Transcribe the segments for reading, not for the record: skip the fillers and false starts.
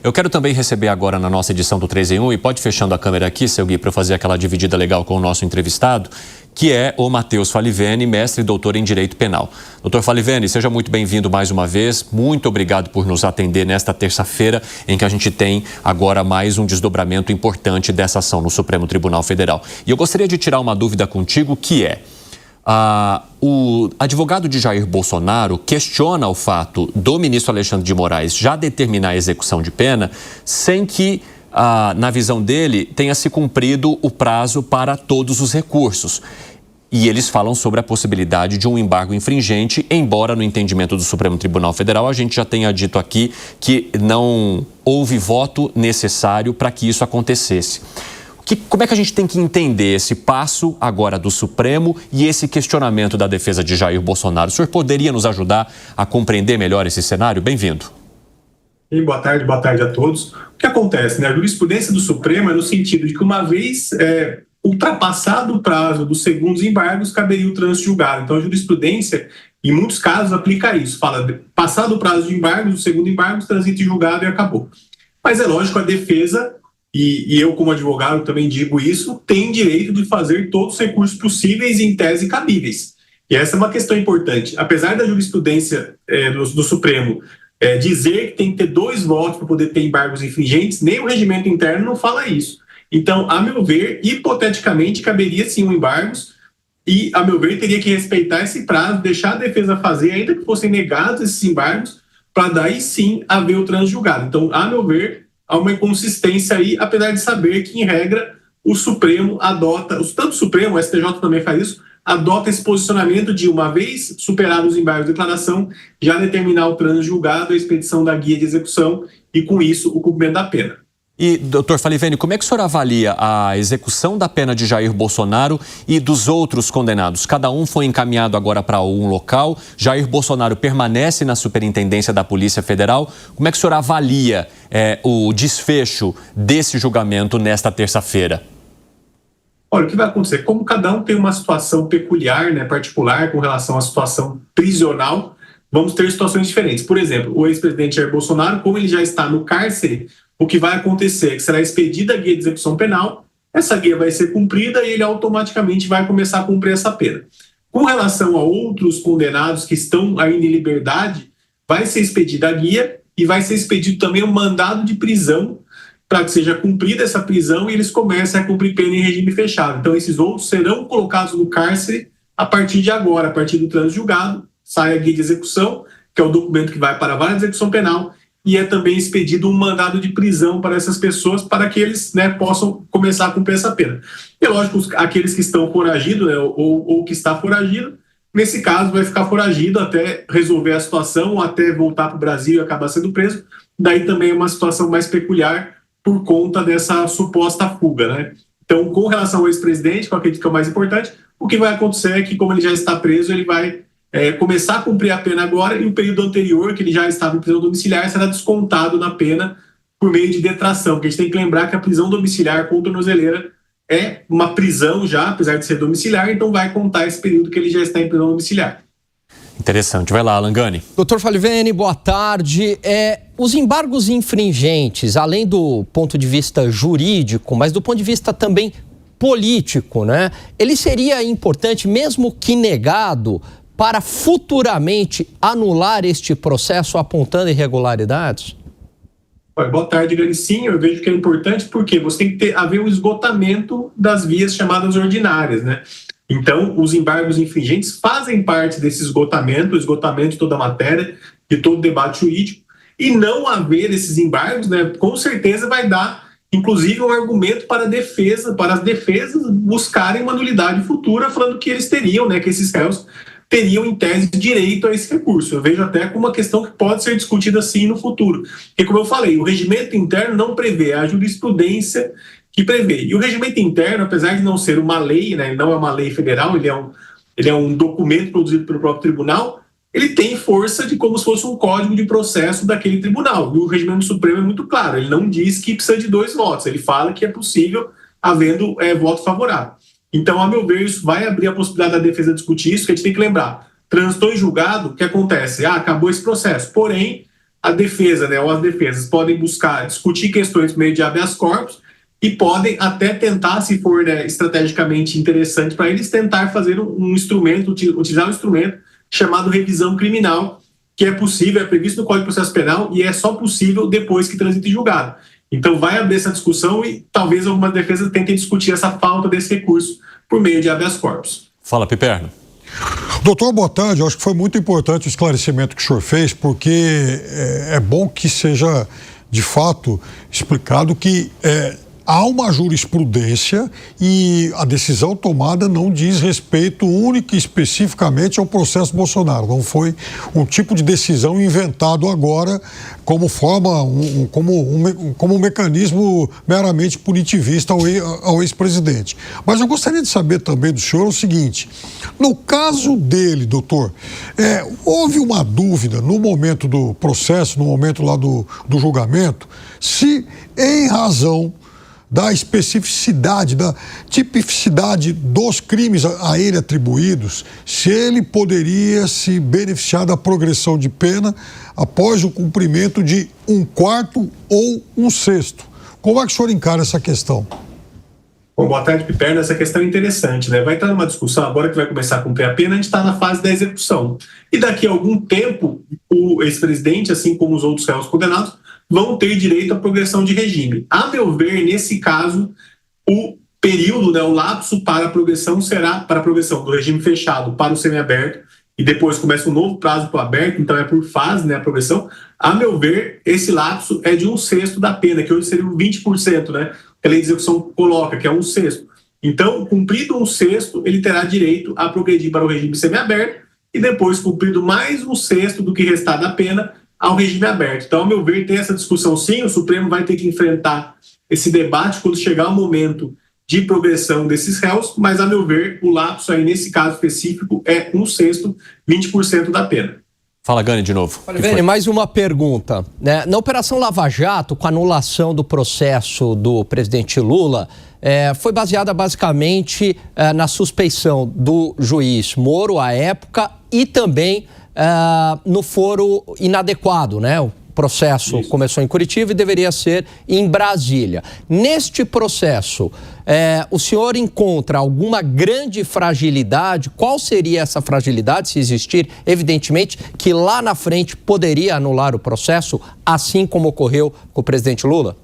Eu quero também receber agora na nossa edição do 3 em 1, e pode fechando a câmera aqui, seu Gui, para eu fazer aquela dividida legal com o nosso entrevistado, que é o Matheus Falivene, mestre e doutor em Direito Penal. Doutor Falivene, seja muito bem-vindo mais uma vez. Muito obrigado por nos atender nesta terça-feira, em que a gente tem agora mais um desdobramento importante dessa ação no Supremo Tribunal Federal. E eu gostaria de tirar uma dúvida contigo, que é... o advogado de Jair Bolsonaro questiona o fato do ministro Alexandre de Moraes já determinar a execução de pena sem que, na visão dele, tenha se cumprido o prazo para todos os recursos. E eles falam sobre a possibilidade de um embargo infringente, embora no entendimento do Supremo Tribunal Federal a gente já tenha dito aqui que não houve voto necessário para que isso acontecesse. Como é que a gente tem que entender esse passo agora do Supremo e esse questionamento da defesa de Jair Bolsonaro? O senhor poderia nos ajudar a compreender melhor esse cenário? Bem-vindo. Boa tarde a todos. O que acontece, né? A jurisprudência do Supremo é no sentido de que uma vez ultrapassado o prazo dos segundos embargos, caberia o trânsito julgado. Então a jurisprudência, em muitos casos, aplica isso. Fala, passado o prazo de embargos, do segundo embargo, trânsito julgado e acabou. Mas é lógico, a defesa... E eu, como advogado, também digo isso, tem direito de fazer todos os recursos possíveis e, em tese, cabíveis. E essa é uma questão importante. Apesar da jurisprudência do Supremo dizer que tem que ter 2 votos para poder ter embargos infringentes, nem o regimento interno não fala isso. Então, a meu ver, hipoteticamente, caberia sim um embargos e, a meu ver, teria que respeitar esse prazo, deixar a defesa fazer, ainda que fossem negados esses embargos, para daí sim haver o trânsito julgado. Então, a meu ver, há uma inconsistência aí, apesar de saber que, em regra, o Supremo adota, tanto o Supremo, o STJ também faz isso, adota esse posicionamento de, uma vez superados os embargos de declaração, já determinar o trânsito julgado, a expedição da guia de execução e, com isso, o cumprimento da pena. E, doutor Falivene, como é que o senhor avalia a execução da pena de Jair Bolsonaro e dos outros condenados? Cada um foi encaminhado agora para um local. Jair Bolsonaro permanece na Superintendência da Polícia Federal. Como é que o senhor avalia o desfecho desse julgamento nesta terça-feira? Olha, o que vai acontecer? Como cada um tem uma situação peculiar, né, particular, com relação à situação prisional, vamos ter situações diferentes. Por exemplo, o ex-presidente Jair Bolsonaro, como ele já está no cárcere, o que vai acontecer é que será expedida a guia de execução penal, essa guia vai ser cumprida e ele automaticamente vai começar a cumprir essa pena. Com relação a outros condenados que estão ainda em liberdade, vai ser expedida a guia e vai ser expedido também um mandado de prisão para que seja cumprida essa prisão e eles comecem a cumprir pena em regime fechado. Então, esses outros serão colocados no cárcere a partir de agora, a partir do trânsito julgado, sai a guia de execução, que é o documento que vai para a vara de execução penal, e é também expedido um mandado de prisão para essas pessoas para que eles, né, possam começar a cumprir essa pena. E lógico, aqueles que estão foragidos, né, ou que está foragido, nesse caso vai ficar foragido até resolver a situação, ou até voltar para o Brasil e acabar sendo preso. Daí também é uma situação mais peculiar por conta dessa suposta fuga, né? Então, com relação ao ex-presidente, que eu acredito que é o mais importante, o que vai acontecer é que, como ele já está preso, ele vai começar a cumprir a pena agora, e o período anterior, que ele já estava em prisão domiciliar, será descontado na pena por meio de detração, porque a gente tem que lembrar que a prisão domiciliar com tornozeleira é uma prisão já, apesar de ser domiciliar, então vai contar esse período que ele já está em prisão domiciliar. Interessante. Vai lá, Alan Gani. Doutor Falivene, boa tarde. Os embargos infringentes, além do ponto de vista jurídico, mas do ponto de vista também político, né? Ele seria importante, mesmo que negado, para futuramente anular este processo apontando irregularidades? Boa tarde, Gani. Sim, eu vejo que é importante porque você tem que haver um esgotamento das vias chamadas ordinárias, né? Então, os embargos infringentes fazem parte desse esgotamento, o esgotamento de toda a matéria, de todo o debate jurídico, e não haver esses embargos, né, com certeza vai dar, inclusive, um argumento para as defesas buscarem uma nulidade futura, falando que eles teriam, né, que esses réus teriam, em tese, direito a esse recurso. Eu vejo até como uma questão que pode ser discutida, sim, no futuro. Porque, como eu falei, o regimento interno não prevê, a jurisprudência que prevê. E o regimento interno, apesar de não ser uma lei, né, não é uma lei federal, ele é um documento produzido pelo próprio tribunal, ele tem força de como se fosse um código de processo daquele tribunal. E o regimento supremo é muito claro, ele não diz que precisa de 2 votos, ele fala que é possível havendo voto favorável. Então, a meu ver, isso vai abrir a possibilidade da defesa discutir isso, que a gente tem que lembrar. Transitou em julgado, o que acontece? Acabou esse processo. Porém, a defesa, né, ou as defesas podem buscar discutir questões por meio de habeas corpus e podem até tentar, se for, né, estrategicamente interessante para eles, tentar fazer um instrumento, utilizar um instrumento chamado revisão criminal, que é possível, é previsto no Código de Processo Penal e é só possível depois que transita em julgado. Então vai abrir essa discussão e talvez algumas defesas tentem discutir essa falta desse recurso por meio de habeas corpus. Fala, Piperno. Doutor, boa tarde. Eu acho que foi muito importante o esclarecimento que o senhor fez, porque é bom que seja, de fato, explicado que há uma jurisprudência e a decisão tomada não diz respeito único e especificamente ao processo Bolsonaro. Não foi um tipo de decisão inventado agora como forma, como um mecanismo meramente punitivista ao ex-presidente. Mas eu gostaria de saber também do senhor o seguinte: no caso dele, doutor, houve uma dúvida no momento do processo, no momento lá do julgamento, se em razão da especificidade, da tipificidade dos crimes a ele atribuídos, se ele poderia se beneficiar da progressão de pena após o cumprimento de 1/4 ou 1/6. Como é que o senhor encara essa questão? Bom, boa tarde, Piperno. Essa questão é interessante, né? Vai estar numa discussão agora que vai começar a cumprir a pena, a gente está na fase da execução. E daqui a algum tempo, o ex-presidente, assim como os outros réus condenados, vão ter direito à progressão de regime. A meu ver, nesse caso, o período, né, o lapso para a progressão será para a progressão do regime fechado para o semiaberto, e depois começa um novo prazo para o aberto, então é por fase, né, a progressão. A meu ver, esse lapso é de 1/6 da pena, que hoje seria 20%, né, que a lei de execução coloca, que é 1/6. Então, cumprido 1/6, ele terá direito a progredir para o regime semiaberto, e depois, cumprido mais 1/6 do que restar da pena, ao regime aberto. Então, ao meu ver, tem essa discussão sim, o Supremo vai ter que enfrentar esse debate quando chegar o momento de progressão desses réus, mas, a meu ver, o lapso aí, nesse caso específico, é 1/6, 20% da pena. Fala, Gani, de novo. Falivene, mais uma pergunta, né? Na Operação Lava Jato, com a anulação do processo do presidente Lula, foi baseada basicamente na suspeição do juiz Moro, à época, e também no foro inadequado, né? O processo começou em Curitiba e deveria ser em Brasília. Neste processo, o senhor encontra alguma grande fragilidade? Qual seria essa fragilidade, se existir? Evidentemente que lá na frente poderia anular o processo, assim como ocorreu com o presidente Lula?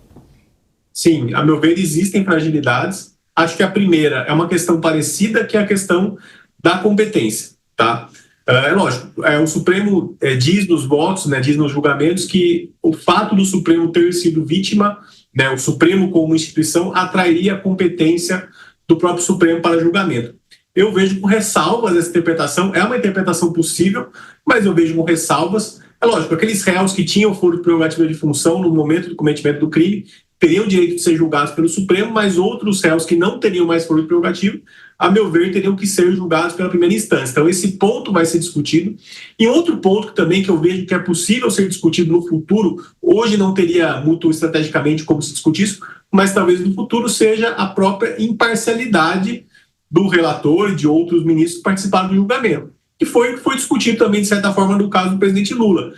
Tem, a meu ver, existem fragilidades. Acho que a primeira é uma questão parecida, que é a questão da competência, tá? É lógico, o Supremo diz nos votos, né, diz nos julgamentos que o fato do Supremo ter sido vítima, né, o Supremo como instituição, atrairia a competência do próprio Supremo para julgamento. Eu vejo com ressalvas essa interpretação, é uma interpretação possível, mas eu vejo com ressalvas. É lógico, aqueles réus que tinham foro de prerrogativa de função no momento do cometimento do crime teriam direito de ser julgados pelo Supremo, mas outros réus que não teriam mais foro de prerrogativa, a meu ver, teriam que ser julgados pela primeira instância. Então, esse ponto vai ser discutido. E outro ponto também que eu vejo que é possível ser discutido no futuro, hoje não teria muito estrategicamente como se discutir isso, mas talvez no futuro seja a própria imparcialidade do relator e de outros ministros que participaram do julgamento, que foi discutido também, de certa forma, no caso do presidente Lula.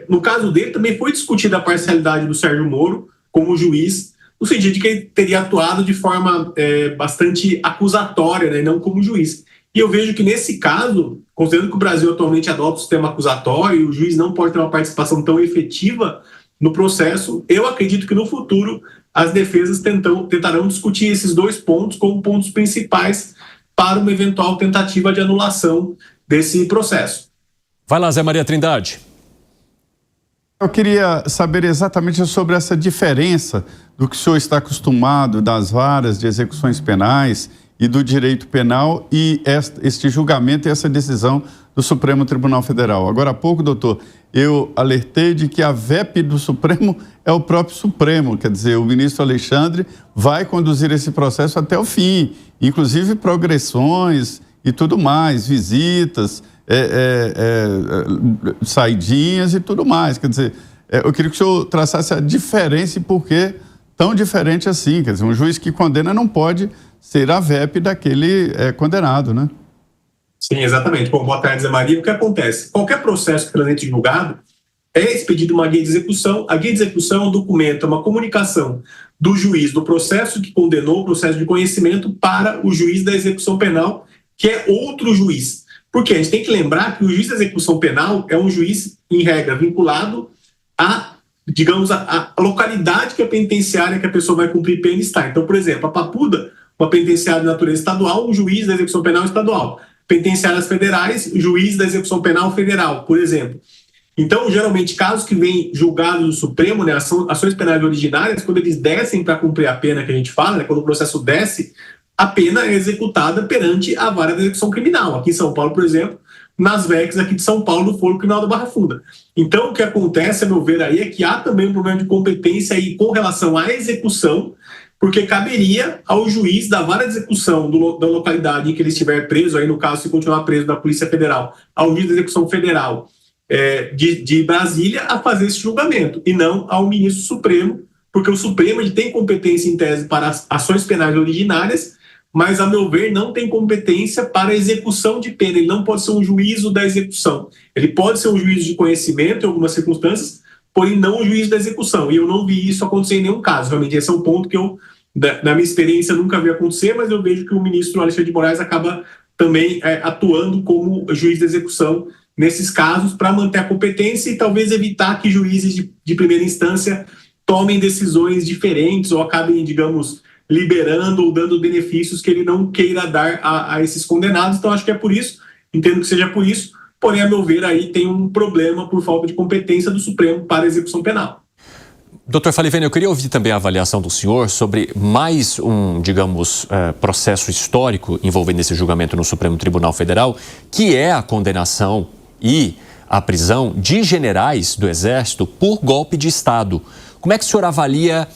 No caso dele, também foi discutida a parcialidade do Sérgio Moro como juiz, no sentido de que ele teria atuado de forma bastante acusatória, né, não como juiz. E eu vejo que, nesse caso, considerando que o Brasil atualmente adota o sistema acusatório e o juiz não pode ter uma participação tão efetiva no processo, eu acredito que, no futuro, as defesas tentarão discutir esses dois pontos como pontos principais para uma eventual tentativa de anulação desse processo. Vai lá, Zé Maria Trindade. Eu queria saber exatamente sobre essa diferença do que o senhor está acostumado das varas de execuções penais e do direito penal e este julgamento e essa decisão do Supremo Tribunal Federal. Agora há pouco, doutor, eu alertei de que a VEP do Supremo é o próprio Supremo, quer dizer, o ministro Alexandre vai conduzir esse processo até o fim, inclusive progressões e tudo mais, visitas, saidinhas e tudo mais. Quer dizer, eu queria que o senhor traçasse a diferença e por que tão diferente assim. Quer dizer, um juiz que condena não pode ser a VEP daquele condenado, né? Sim, exatamente. Bom, boa tarde, Zé Maria. O que acontece? Qualquer processo que transite em julgado, é expedida uma guia de execução. A guia de execução é um documento, é uma comunicação do juiz do processo que condenou, o processo de conhecimento, para o juiz da execução penal, que é outro juiz. Porque a gente tem que lembrar que o juiz da execução penal é um juiz, em regra, vinculado a, digamos, a localidade que a penitenciária que a pessoa vai cumprir pena está. Então, por exemplo, a Papuda, uma penitenciária de natureza estadual, um juiz da execução penal estadual. Penitenciárias federais, juiz da execução penal federal, por exemplo. Então, geralmente, casos que vêm julgados no Supremo, né, ações penais originárias, quando eles descem para cumprir a pena que a gente fala, né, quando o processo desce, a pena é executada perante a vara da execução criminal. Aqui em São Paulo, por exemplo, nas VECs aqui de São Paulo, do Foro Criminal da Barra Funda. Então, o que acontece, a meu ver, aí é que há também um problema de competência aí com relação à execução, porque caberia ao juiz da vara de execução da localidade em que ele estiver preso, aí no caso, se continuar preso da Polícia Federal, ao juiz da execução federal de Brasília, a fazer esse julgamento, e não ao ministro Supremo, porque o Supremo ele tem competência em tese para as ações penais originárias, mas, a meu ver, não tem competência para execução de pena. Ele não pode ser um juízo da execução. Ele pode ser um juízo de conhecimento em algumas circunstâncias, porém não um juízo da execução. E eu não vi isso acontecer em nenhum caso. Realmente, esse é um ponto que eu, na minha experiência, nunca vi acontecer, mas eu vejo que o ministro Alexandre de Moraes acaba também atuando como juiz da execução nesses casos para manter a competência e talvez evitar que juízes de primeira instância tomem decisões diferentes ou acabem, digamos, liberando ou dando benefícios que ele não queira dar a esses condenados. Então, acho que é por isso, entendo que seja por isso, porém, a meu ver, aí tem um problema por falta de competência do Supremo para a execução penal. Doutor Falivene, eu queria ouvir também a avaliação do senhor sobre mais um, digamos, processo histórico envolvendo esse julgamento no Supremo Tribunal Federal, que é a condenação e a prisão de generais do Exército por golpe de Estado. Como é que o senhor avalia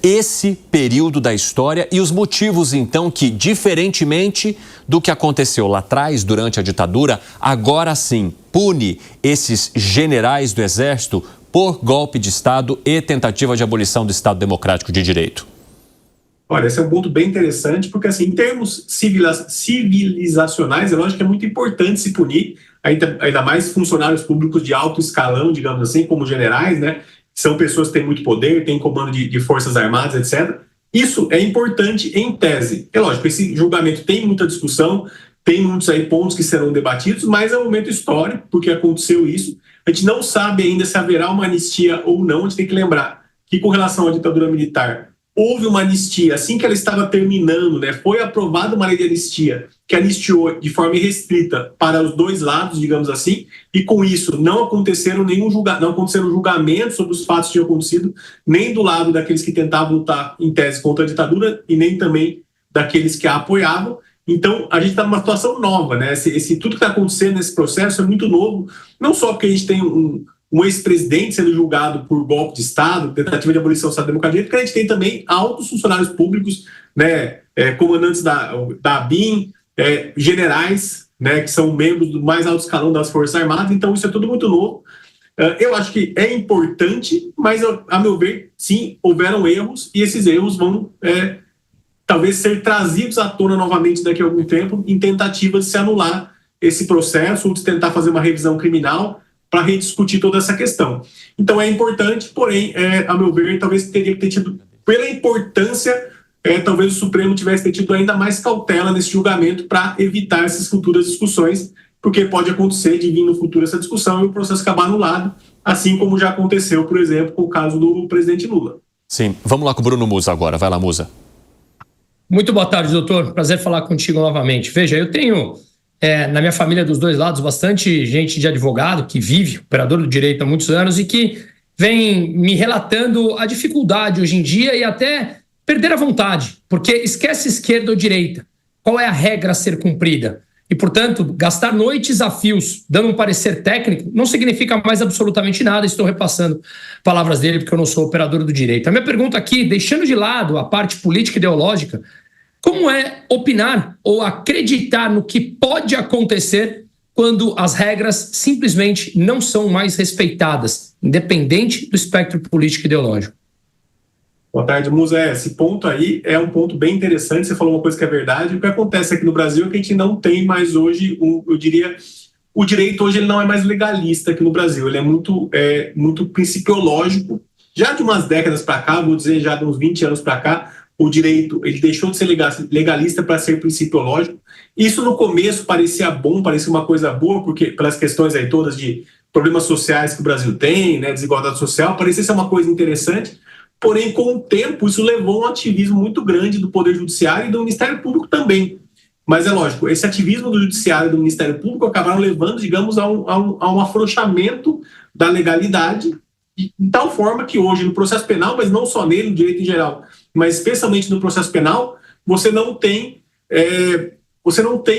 esse período da história e os motivos, então, que, diferentemente do que aconteceu lá atrás, durante a ditadura, agora sim pune esses generais do Exército por golpe de Estado e tentativa de abolição do Estado Democrático de Direito? Olha, esse é um ponto bem interessante, porque, assim, em termos civilizacionais, é lógico que é muito importante se punir, ainda mais funcionários públicos de alto escalão, digamos assim, como generais, né? São pessoas que têm muito poder, têm comando de forças armadas, etc. Isso é importante em tese. É lógico, esse julgamento tem muita discussão, tem muitos aí pontos que serão debatidos, mas é um momento histórico, porque aconteceu isso. A gente não sabe ainda se haverá uma anistia ou não. A gente tem que lembrar que, com relação à ditadura militar, houve uma anistia assim que ela estava terminando, né? Foi aprovada uma lei de anistia que anistiou de forma irrestrita para os dois lados, digamos assim, e com isso não aconteceram julgamentos sobre os fatos que tinham acontecido, nem do lado daqueles que tentavam lutar em tese contra a ditadura e nem também daqueles que a apoiavam. Então, a gente está numa situação nova, né? Tudo que está acontecendo nesse processo é muito novo, não só porque a gente tem um ex-presidente sendo julgado por golpe de Estado, tentativa de abolição do Estado Democrático, porque a gente tem também altos funcionários públicos, né, comandantes da ABIN, generais, né, que são membros do mais alto escalão das Forças Armadas. Então, isso é tudo muito novo. Eu acho que é importante, mas, a meu ver, sim, houveram erros, e esses erros vão talvez ser trazidos à tona novamente daqui a algum tempo em tentativa de se anular esse processo ou de tentar fazer uma revisão criminal para rediscutir toda essa questão. Então é importante, porém, a meu ver, talvez teria que ter tido, pela importância, talvez o Supremo tivesse ter tido ainda mais cautela nesse julgamento para evitar essas futuras discussões, porque pode acontecer de vir no futuro essa discussão e o processo acabar anulado, assim como já aconteceu, por exemplo, com o caso do presidente Lula. Sim, vamos lá com o Bruno Musa agora. Vai lá, Musa. Muito boa tarde, doutor. Prazer falar contigo novamente. Veja, eu tenho na minha família dos dois lados bastante gente de advogado que vive, operador do direito há muitos anos e que vem me relatando a dificuldade hoje em dia e até perder a vontade, porque esquece esquerda ou direita. Qual é a regra a ser cumprida? E, portanto, gastar noites a fios dando um parecer técnico não significa mais absolutamente nada. Estou repassando palavras dele porque eu não sou operador do direito. A minha pergunta aqui, deixando de lado a parte política e ideológica, como é opinar ou acreditar no que pode acontecer quando as regras simplesmente não são mais respeitadas, independente do espectro político e ideológico? Boa tarde, Musa. Esse ponto aí é um ponto bem interessante. Você falou uma coisa que é verdade. O que acontece aqui no Brasil é que a gente não tem mais hoje, eu diria, o direito hoje ele não é mais legalista aqui no Brasil, ele é muito principiológico. Já de umas décadas para cá, vou dizer já de uns 20 anos para cá, o direito ele deixou de ser legalista para ser principiológico. Isso no começo parecia bom, parecia uma coisa boa, porque pelas questões aí todas de problemas sociais que o Brasil tem, né, desigualdade social, parecia ser uma coisa interessante. Porém, com o tempo, isso levou a um ativismo muito grande do Poder Judiciário e do Ministério Público também. Mas é lógico, esse ativismo do Judiciário e do Ministério Público acabaram levando, digamos, a um afrouxamento da legalidade, de tal forma que hoje, no processo penal, mas não só nele, no direito em geral, mas especialmente no processo penal, você não tem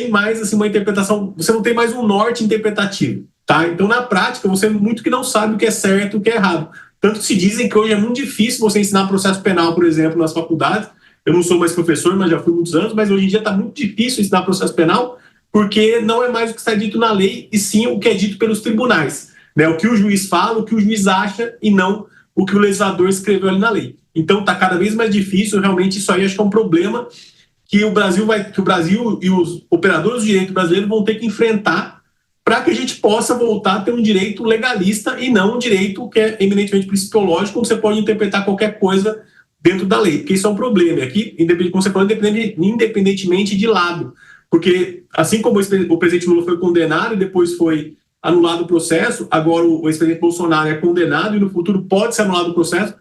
mais assim, uma interpretação, você não tem mais um norte interpretativo. Tá? Então, na prática, você muito que não sabe o que é certo e o que é errado. Tanto que se dizem que hoje é muito difícil você ensinar processo penal, por exemplo, nas faculdades. Eu não sou mais professor, mas já fui muitos anos, mas hoje em dia está muito difícil ensinar processo penal, porque não é mais o que está dito na lei, e sim o que é dito pelos tribunais. Né? O que o juiz fala, o que o juiz acha, e não o que o legislador escreveu ali na lei. Então, está cada vez mais difícil, realmente isso aí acho que é um problema que o Brasil e os operadores do direito brasileiro vão ter que enfrentar para que a gente possa voltar a ter um direito legalista e não um direito que é eminentemente principiológico, onde você pode interpretar qualquer coisa dentro da lei, porque isso é um problema. E aqui, como você falou, independentemente de lado, porque assim como o presidente Lula foi condenado e depois foi anulado o processo, agora o ex-presidente Bolsonaro é condenado e no futuro pode ser anulado o processo,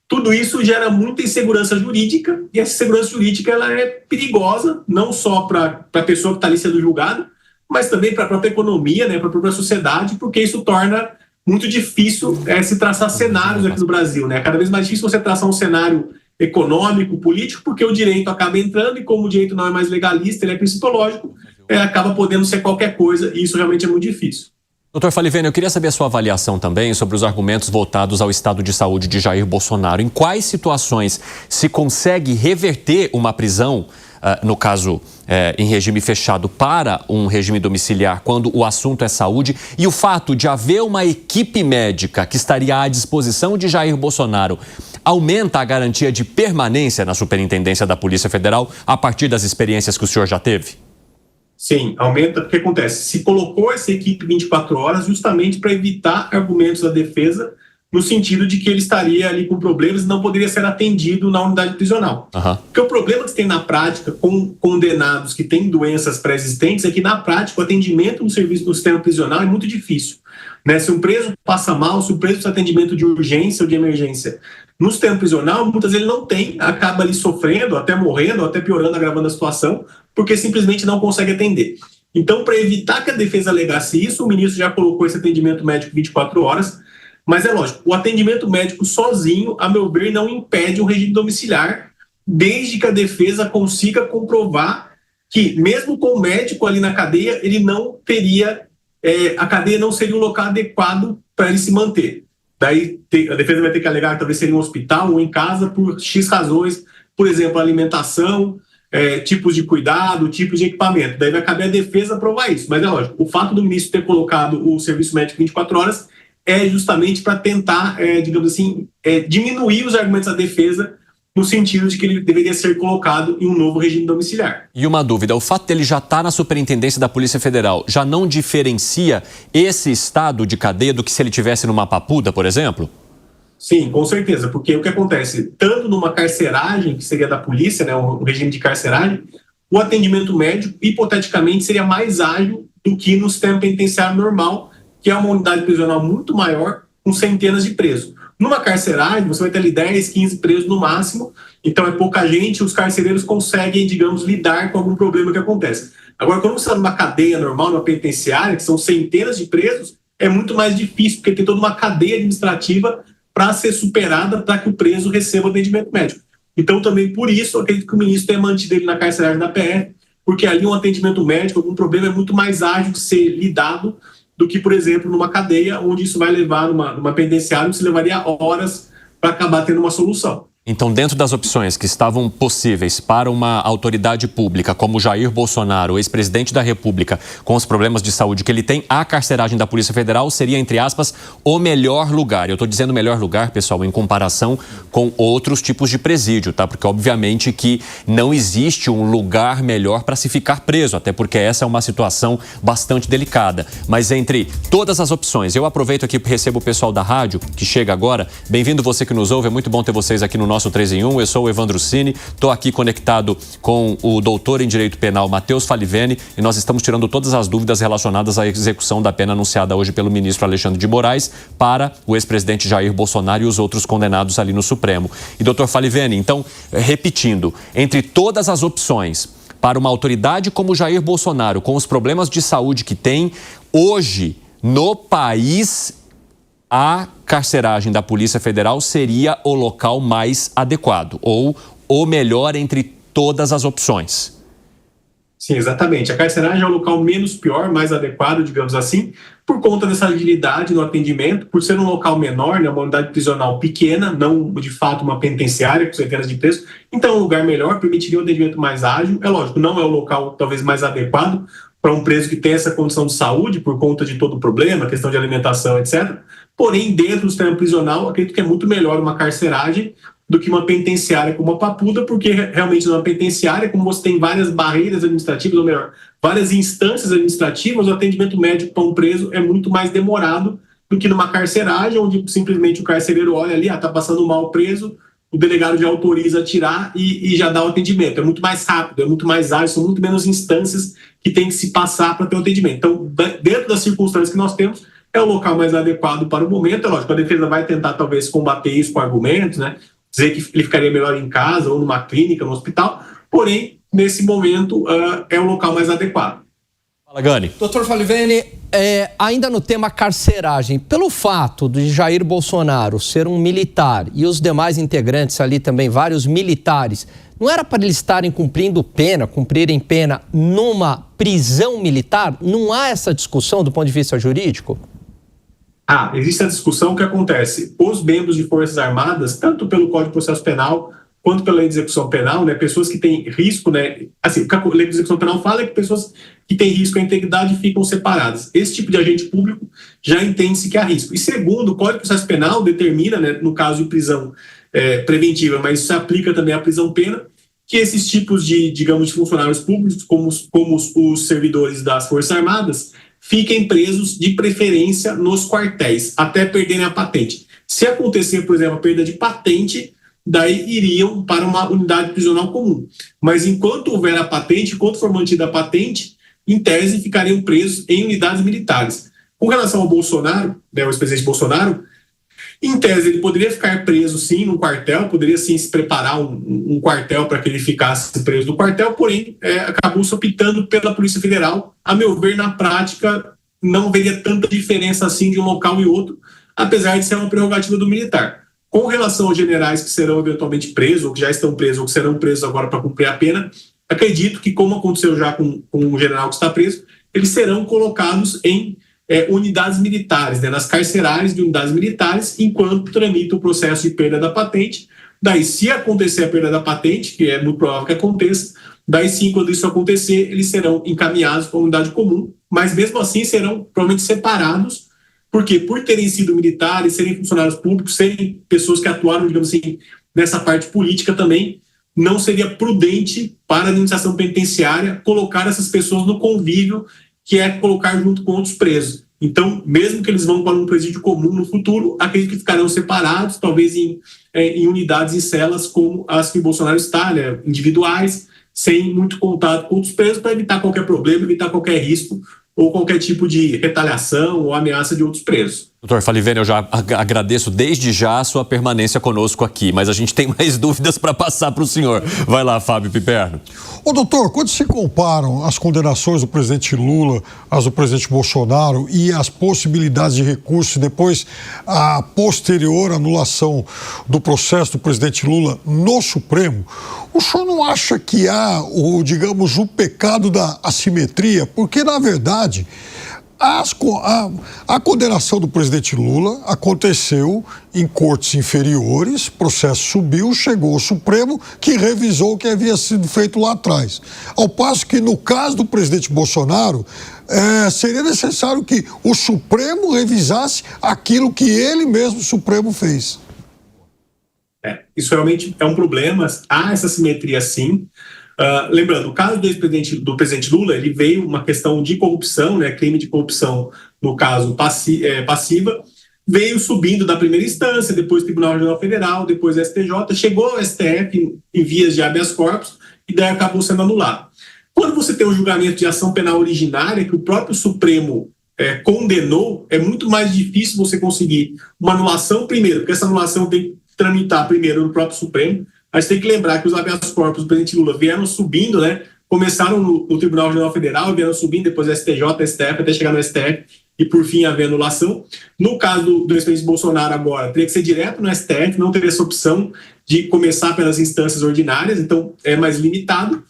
tudo isso gera muita insegurança jurídica, e essa insegurança jurídica ela é perigosa, não só para a pessoa que está ali sendo julgada, mas também para a própria economia, né, para a própria sociedade, porque isso torna muito difícil se traçar cenários aqui no Brasil. Né? É cada vez mais difícil você traçar um cenário econômico, político, porque o direito acaba entrando, e como o direito não é mais legalista, ele é principiológico, acaba podendo ser qualquer coisa, e isso realmente é muito difícil. Doutor Falivene, eu queria saber a sua avaliação também sobre os argumentos voltados ao estado de saúde de Jair Bolsonaro. Em quais situações se consegue reverter uma prisão, no caso em regime fechado, para um regime domiciliar, quando o assunto é saúde, e o fato de haver uma equipe médica que estaria à disposição de Jair Bolsonaro aumenta a garantia de permanência na superintendência da Polícia Federal a partir das experiências que o senhor já teve? Sim, aumenta. O que acontece? Se colocou essa equipe 24 horas justamente para evitar argumentos da defesa, no sentido de que ele estaria ali com problemas e não poderia ser atendido na unidade prisional. Porque o problema que se tem na prática com condenados que têm doenças pré-existentes é que, na prática, o atendimento no serviço do sistema prisional é muito difícil. Né? Se um preso passa mal, se o preso precisa de atendimento de urgência ou de emergência no sistema prisional, muitas vezes ele não tem, acaba ali sofrendo, até morrendo, até piorando, agravando a situação, porque simplesmente não consegue atender. Então, para evitar que a defesa alegasse isso, o ministro já colocou esse atendimento médico 24 horas, mas é lógico, o atendimento médico sozinho, a meu ver, não impede um regime domiciliar, desde que a defesa consiga comprovar que, mesmo com o médico ali na cadeia, ele não teria, a cadeia não seria um local adequado para ele se manter. Daí a defesa vai ter que alegar que talvez seria um hospital ou em casa por X razões, por exemplo, alimentação, tipos de cuidado, tipos de equipamento. Daí vai caber a defesa provar isso. Mas é lógico, o fato do ministro ter colocado o serviço médico 24 horas é justamente para tentar, digamos assim, diminuir os argumentos da defesa no sentido de que ele deveria ser colocado em um novo regime domiciliar. E uma dúvida, o fato dele já estar na superintendência da Polícia Federal já não diferencia esse estado de cadeia do que se ele estivesse numa papuda, por exemplo? Sim, com certeza, porque o que acontece, estando numa carceragem, que seria da polícia, né, o regime de carceragem, o atendimento médico, hipoteticamente, seria mais ágil do que no sistema penitenciário normal, que é uma unidade prisional muito maior, com centenas de presos. Numa carceragem, você vai ter ali 10, 15 presos no máximo, então é pouca gente, os carcereiros conseguem, digamos, lidar com algum problema que acontece. Agora, quando você está numa cadeia normal, numa penitenciária, que são centenas de presos, é muito mais difícil, porque tem toda uma cadeia administrativa para ser superada para que o preso receba atendimento médico. Então, também por isso, eu acredito que o ministro tenha mantido ele na carceragem da PF, porque ali um atendimento médico, algum problema, é muito mais ágil de ser lidado do que, por exemplo, numa cadeia, onde isso vai levar numa penitenciária, isso levaria horas para acabar tendo uma solução. Então, dentro das opções que estavam possíveis para uma autoridade pública, como Jair Bolsonaro, ex-presidente da República, com os problemas de saúde que ele tem, a carceragem da Polícia Federal seria, entre aspas, o melhor lugar. Eu estou dizendo melhor lugar, pessoal, em comparação com outros tipos de presídio, tá? Porque, obviamente, que não existe um lugar melhor para se ficar preso, até porque essa é uma situação bastante delicada. Mas entre todas as opções, eu aproveito aqui e recebo o pessoal da rádio, que chega agora. Bem-vindo você que nos ouve, é muito bom ter vocês aqui no nosso 3 em 1, eu sou o Evandro Cini, estou aqui conectado com o doutor em Direito Penal Matheus Falivene e nós estamos tirando todas as dúvidas relacionadas à execução da pena anunciada hoje pelo ministro Alexandre de Moraes para o ex-presidente Jair Bolsonaro e os outros condenados ali no Supremo. E doutor Falivene, então, repetindo, entre todas as opções para uma autoridade como Jair Bolsonaro, com os problemas de saúde que tem hoje no país, a carceragem da Polícia Federal seria o local mais adequado, ou o melhor entre todas as opções. Sim, exatamente. A carceragem é o local menos pior, mais adequado, digamos assim, por conta dessa agilidade no atendimento, por ser um local menor, né, uma unidade prisional pequena, não de fato uma penitenciária com centenas de presos, então é um lugar melhor, permitiria um atendimento mais ágil. É lógico, não é o local talvez mais adequado para um preso que tem essa condição de saúde por conta de todo o problema, questão de alimentação, etc. Porém, dentro do sistema prisional, acredito que é muito melhor uma carceragem do que uma penitenciária como a Papuda, porque realmente numa penitenciária, como você tem várias barreiras administrativas, ou melhor, várias instâncias administrativas, o atendimento médico para um preso é muito mais demorado do que numa carceragem, onde simplesmente o carcereiro olha ali, está passando mal o preso, o delegado já autoriza a tirar e já dá o atendimento. É muito mais rápido, é muito mais ágil, são muito menos instâncias que tem que se passar para ter o atendimento. Então, dentro das circunstâncias que nós temos, é o local mais adequado para o momento. É lógico, a defesa vai tentar talvez combater isso com argumentos, né? Dizer que ele ficaria melhor em casa ou numa clínica, no hospital, porém, nesse momento, é o local mais adequado. Fala, Gani. Doutor Falivene, ainda no tema carceragem, pelo fato de Jair Bolsonaro ser um militar e os demais integrantes ali também, vários militares, não era para eles estarem cumprirem pena numa prisão militar? Não há essa discussão do ponto de vista jurídico? Existe a discussão que acontece. Os membros de Forças Armadas, tanto pelo Código de Processo Penal quanto pela Lei de Execução Penal, né, pessoas que têm risco, né, assim, o que a Lei de Execução Penal fala é que pessoas que têm risco à integridade ficam separadas. Esse tipo de agente público já entende-se que há risco. E segundo, o Código de Processo Penal determina, né, no caso de prisão preventiva, mas isso se aplica também à prisão-pena, que esses tipos de, digamos, de funcionários públicos, como os servidores das Forças Armadas, fiquem presos de preferência nos quartéis, até perderem a patente. Se acontecer, por exemplo, a perda de patente, daí iriam para uma unidade prisional comum. Mas enquanto houver a patente, enquanto for mantida a patente, em tese ficariam presos em unidades militares. Com relação ao Bolsonaro, né, o ex-presidente Bolsonaro, em tese ele poderia ficar preso sim num quartel, poderia sim se preparar um quartel para que ele ficasse preso no quartel, porém acabou se optando pela Polícia Federal. A meu ver, na prática, não haveria tanta diferença assim de um local e outro, apesar de ser uma prerrogativa do militar. Com relação aos generais que serão eventualmente presos, ou que já estão presos, ou que serão presos agora para cumprir a pena, acredito que, como aconteceu já com o general que está preso, eles serão colocados em unidades militares, né, nas carcerárias de unidades militares, enquanto tramita o processo de perda da patente. Daí, se acontecer a perda da patente, que é muito provável que aconteça, daí sim, quando isso acontecer, eles serão encaminhados para uma unidade comum, mas mesmo assim serão provavelmente separados, porque por terem sido militares, serem funcionários públicos, serem pessoas que atuaram, digamos assim, nessa parte política também, não seria prudente para a administração penitenciária colocar essas pessoas no convívio, que é colocar junto com outros presos. Então, mesmo que eles vão para um presídio comum no futuro, acredito que ficarão separados, talvez em unidades, em celas como as que o Bolsonaro está, né, individuais, sem muito contato com outros presos, para evitar qualquer problema, evitar qualquer risco ou qualquer tipo de retaliação ou ameaça de outros presos. Doutor Falivene, eu já agradeço desde já a sua permanência conosco aqui, mas a gente tem mais dúvidas para passar para o senhor. Vai lá, Fábio Piperno. Ô, doutor, quando se comparam as condenações do presidente Lula, as do presidente Bolsonaro e as possibilidades de recurso e depois a posterior anulação do processo do presidente Lula no Supremo, o senhor não acha que há o pecado da assimetria? Porque, na verdade, A condenação do presidente Lula aconteceu em cortes inferiores, o processo subiu, chegou ao Supremo, que revisou o que havia sido feito lá atrás. Ao passo que, no caso do presidente Bolsonaro, seria necessário que o Supremo revisasse aquilo que ele mesmo, o Supremo, fez. Isso realmente é um problema, há essa simetria sim. Lembrando, o caso do presidente Lula, ele veio uma questão de corrupção, né, crime de corrupção, no caso passiva, veio subindo da primeira instância, depois Tribunal Regional Federal, depois STJ, chegou ao STF em vias de habeas corpus e daí acabou sendo anulado. Quando você tem um julgamento de ação penal originária que o próprio Supremo condenou, é muito mais difícil você conseguir uma anulação primeiro, porque essa anulação tem que tramitar primeiro no próprio Supremo. Mas tem que lembrar que os habeas corpus do presidente Lula vieram subindo, né? Começaram no Tribunal Regional Federal, vieram subindo, depois STJ, STF, até chegar no STF e, por fim, haver anulação. No caso do ex-presidente Bolsonaro agora, teria que ser direto no STF, não teria essa opção de começar pelas instâncias ordinárias, então é mais limitado,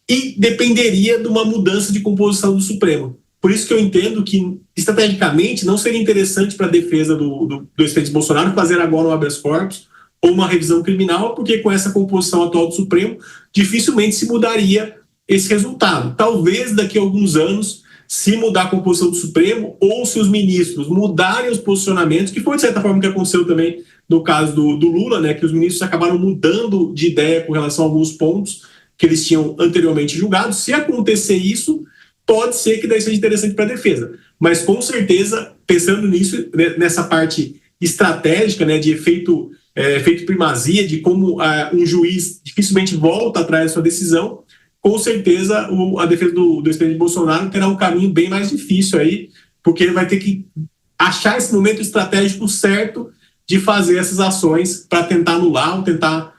e dependeria de uma mudança de composição do Supremo. Por isso que eu entendo que, estrategicamente, não seria interessante para a defesa do ex-presidente Bolsonaro fazer agora um habeas corpus ou uma revisão criminal, porque com essa composição atual do Supremo, dificilmente se mudaria esse resultado. Talvez daqui a alguns anos, se mudar a composição do Supremo, ou se os ministros mudarem os posicionamentos, que foi de certa forma o que aconteceu também no caso do Lula, né, que os ministros acabaram mudando de ideia com relação a alguns pontos que eles tinham anteriormente julgado. Se acontecer isso, pode ser que daí seja interessante para a defesa. Mas com certeza, pensando nisso, nessa parte estratégica, né, de efeito primazia, de como um juiz dificilmente volta atrás da sua decisão, com certeza a defesa do ex-presidente Bolsonaro terá um caminho bem mais difícil aí, porque ele vai ter que achar esse momento estratégico certo de fazer essas ações para tentar anular ou tentar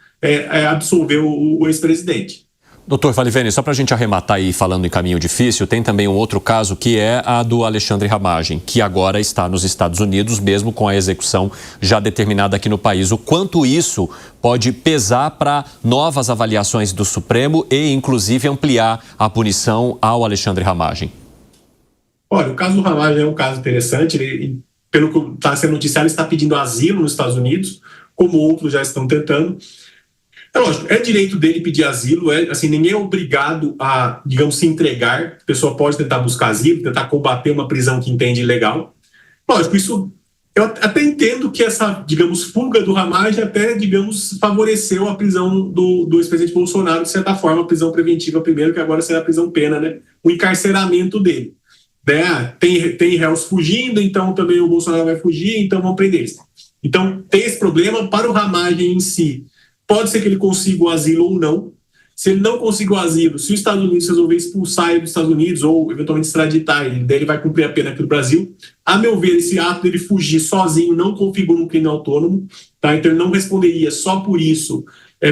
absolver o ex-presidente. Doutor Falivene, só para a gente arrematar aí falando em caminho difícil, tem também um outro caso que é a do Alexandre Ramagem, que agora está nos Estados Unidos, mesmo com a execução já determinada aqui no país. O quanto isso pode pesar para novas avaliações do Supremo e, inclusive, ampliar a punição ao Alexandre Ramagem? Olha, o caso do Ramagem é um caso interessante. Ele, pelo que está sendo noticiado, ele está pedindo asilo nos Estados Unidos, como outros já estão tentando. É lógico, é direito dele pedir asilo, assim, ninguém é obrigado a, digamos, se entregar. A pessoa pode tentar buscar asilo, tentar combater uma prisão que entende ilegal. Lógico, isso, eu até entendo que essa, digamos, fuga do Ramagem até, digamos, favoreceu a prisão do ex-presidente Bolsonaro, de certa forma, a prisão preventiva primeiro, que agora será a prisão pena, né? O encarceramento dele. Né? Tem réus fugindo, então também o Bolsonaro vai fugir, então vão prender eles. Então, tem esse problema. Para o Ramagem em si, pode ser que ele consiga o asilo ou não. Se ele não conseguir o asilo, se os Estados Unidos resolver expulsar ele dos Estados Unidos ou eventualmente extraditar ele, daí ele vai cumprir a pena aqui no Brasil. A meu ver, esse ato dele fugir sozinho não configura um crime autônomo, tá? Então ele não responderia só por isso,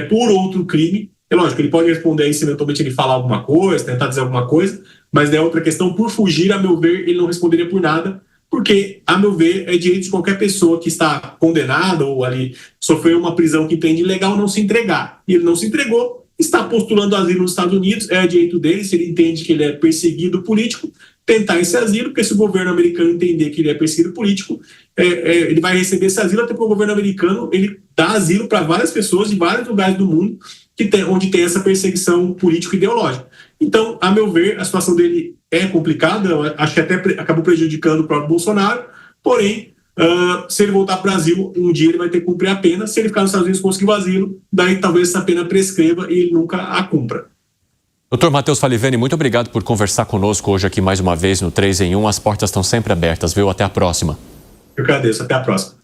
por outro crime. É lógico, ele pode responder aí se eventualmente ele falar alguma coisa, tentar dizer alguma coisa, mas é outra questão. Por fugir, a meu ver, ele não responderia por nada, porque, a meu ver, é direito de qualquer pessoa que está condenada ou ali sofreu uma prisão que entende ilegal não se entregar. E ele não se entregou, está postulando asilo nos Estados Unidos, é direito dele, se ele entende que ele é perseguido político, tentar esse asilo, porque se o governo americano entender que ele é perseguido político, ele vai receber esse asilo, até porque o governo americano ele dá asilo para várias pessoas de vários lugares do mundo onde tem essa perseguição político-ideológica. Então, a meu ver, a situação dele é complicada, acho que até acabou prejudicando o próprio Bolsonaro, porém, se ele voltar para o Brasil, um dia ele vai ter que cumprir a pena. Se ele ficar nos Estados Unidos e conseguir o asilo, daí talvez essa pena prescreva e ele nunca a cumpra. Doutor Matheus Falivene, muito obrigado por conversar conosco hoje aqui mais uma vez no 3 em 1. As portas estão sempre abertas, viu? Até a próxima. Eu agradeço, até a próxima.